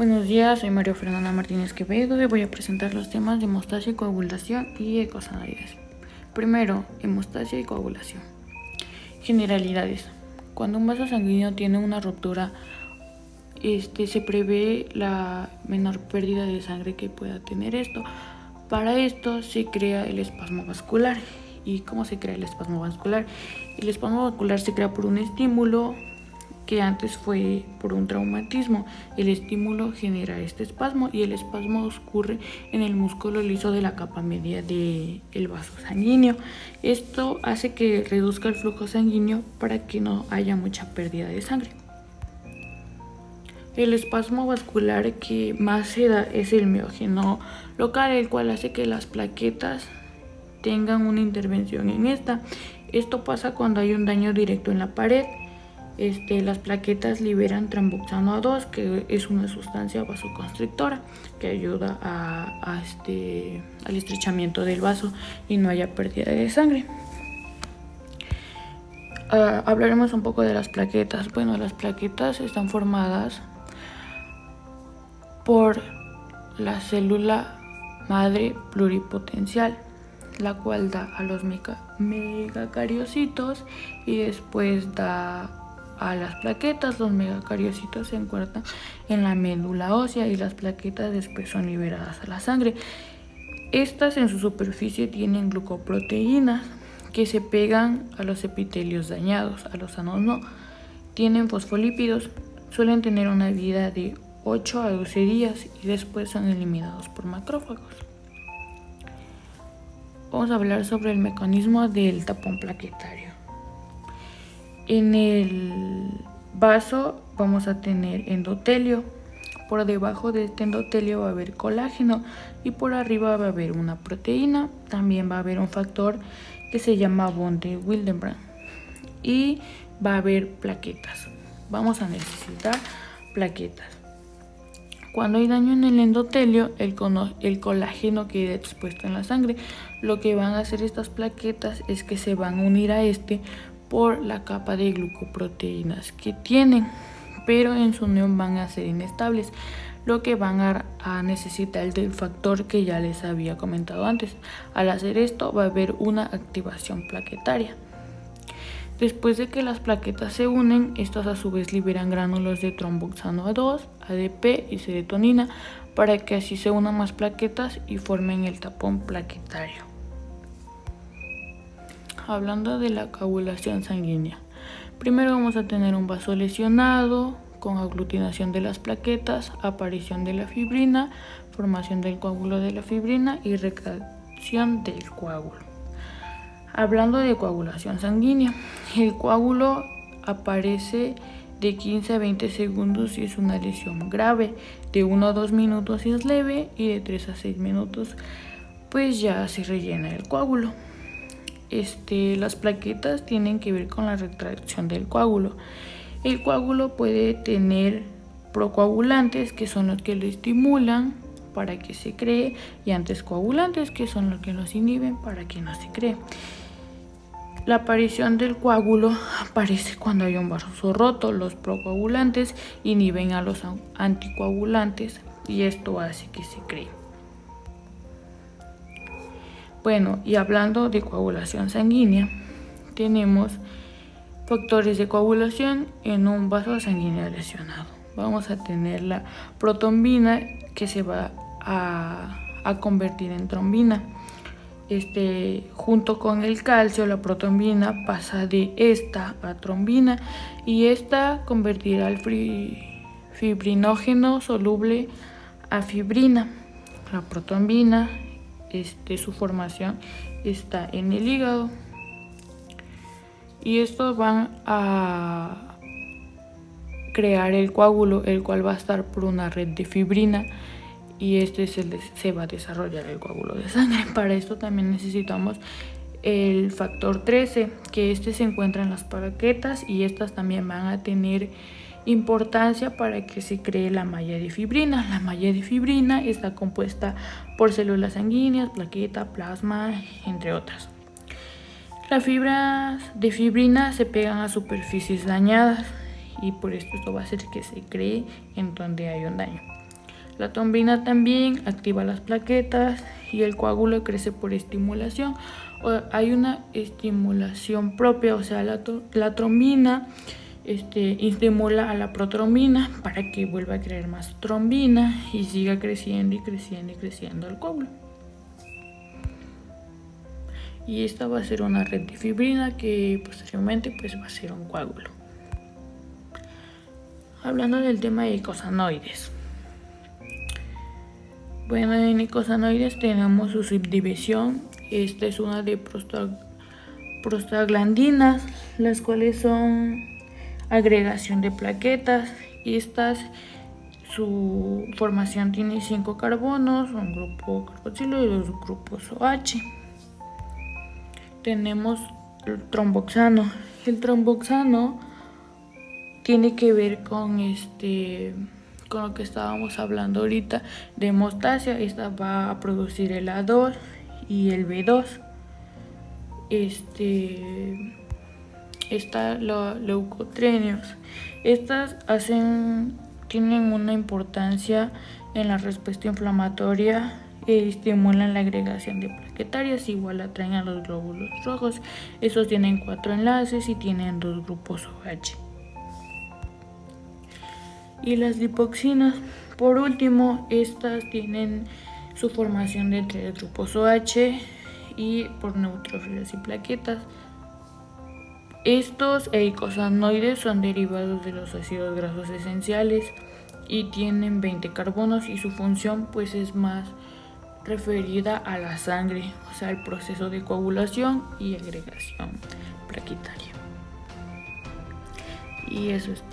Buenos días, soy María Fernanda Martínez Quevedo y voy a presentar los temas de hemostasia y coagulación y ecosanoides. Primero, hemostasia y coagulación. Generalidades. Cuando un vaso sanguíneo tiene una ruptura, se prevé la menor pérdida de sangre que pueda tener esto. Para esto se crea el espasmo vascular. ¿Y cómo se crea el espasmo vascular? El espasmo vascular se crea por un estímulo que antes fue por un traumatismo. El estímulo genera este espasmo y el espasmo ocurre en el músculo liso de la capa media del vaso sanguíneo. Esto hace que reduzca el flujo sanguíneo para que no haya mucha pérdida de sangre. El espasmo vascular que más se da es el miógeno local, el cual hace que las plaquetas tengan una intervención en esta. Esto pasa cuando hay un daño directo en la pared. Las plaquetas liberan tromboxano A2, que es una sustancia vasoconstrictora que ayuda al estrechamiento del vaso y no haya pérdida de sangre. Hablaremos un poco de las plaquetas. Bueno, las plaquetas están formadas por la célula madre pluripotencial, la cual da a los megacariocitos y después da a las plaquetas. Los megacariocitos se encuentran en la médula ósea y las plaquetas después son liberadas a la sangre. Estas en su superficie tienen glucoproteínas que se pegan a los epitelios dañados, a los sanos no. Tienen fosfolípidos, suelen tener una vida de 8 a 12 días y después son eliminados por macrófagos. Vamos a hablar sobre el mecanismo del tapón plaquetario. En el vaso vamos a tener endotelio. Por debajo de este endotelio va a haber colágeno y por arriba va a haber una proteína. También va a haber un factor que se llama von der Willebrand y va a haber plaquetas. Vamos a necesitar plaquetas. Cuando hay daño en el endotelio, el colágeno queda expuesto en la sangre. Lo que van a hacer estas plaquetas es que se van a unir a por la capa de glucoproteínas que tienen, pero en su unión van a ser inestables, lo que van a necesitar del factor que ya les había comentado antes. Al hacer esto va a haber una activación plaquetaria. Después de que las plaquetas se unen, estas a su vez liberan gránulos de tromboxano A2, ADP y serotonina para que así se unan más plaquetas y formen el tapón plaquetario. Hablando de la coagulación sanguínea, primero vamos a tener un vaso lesionado con aglutinación de las plaquetas, aparición de la fibrina, formación del coágulo de la fibrina y recreación del coágulo. Hablando de coagulación sanguínea, el coágulo aparece de 15 a 20 segundos si es una lesión grave, de 1 a 2 minutos si es leve y de 3 a 6 minutos pues ya se rellena el coágulo. Las plaquetas tienen que ver con la retracción del coágulo. El coágulo puede tener procoagulantes, que son los que lo estimulan para que se cree, y anticoagulantes, que son los que los inhiben para que no se cree. La aparición del coágulo aparece cuando hay un vaso roto. Los procoagulantes inhiben a los anticoagulantes y esto hace que se cree. Bueno, y hablando de coagulación sanguínea, tenemos factores de coagulación en un vaso sanguíneo lesionado. Vamos a tener la protrombina, que se va a convertir en trombina. Junto con el calcio, la protrombina pasa de esta a trombina y esta convertirá el fibrinógeno soluble a fibrina. La protrombina, su formación está en el hígado y estos van a crear el coágulo, el cual va a estar por una red de fibrina y se va a desarrollar el coágulo de sangre. Para esto también necesitamos el factor 13, que se encuentra en las plaquetas y estas también van a tener importancia para que se cree la malla de fibrina. La malla de fibrina está compuesta por células sanguíneas, plaqueta, plasma, entre otras. Las fibras de fibrina se pegan a superficies dañadas y por esto va a hacer que se cree en donde hay un daño. La trombina también activa las plaquetas y el coágulo crece por estimulación. Hay una estimulación propia, o sea, la trombina estimula a la protrombina para que vuelva a crear más trombina y siga creciendo y creciendo y creciendo el coágulo. Y esta va a ser una red de fibrina que posteriormente pues va a ser un coágulo. Hablando del tema de icosanoides. Bueno, en icosanoides tenemos su subdivisión. Esta es una de prostaglandinas, las cuales son agregación de plaquetas. Su formación tiene 5 carbonos, un grupo carboxilo y 2 grupos OH. Tenemos el tromboxano. El tromboxano tiene que ver con lo que estábamos hablando ahorita de hemostasia. Esta va a producir el A2 y el B2. Los leucotrienos. Estas tienen una importancia en la respuesta inflamatoria. Estimulan la agregación de plaquetarias, igual atraen a los glóbulos rojos. Estos tienen 4 enlaces y tienen 2 grupos OH. Y las lipoxinas, por último, estas tienen su formación de 3 grupos OH y por neutrófilos y plaquetas. Estos eicosanoides son derivados de los ácidos grasos esenciales y tienen 20 carbonos, y su función pues es más referida a la sangre, o sea, el proceso de coagulación y agregación plaquetaria. Y eso es todo.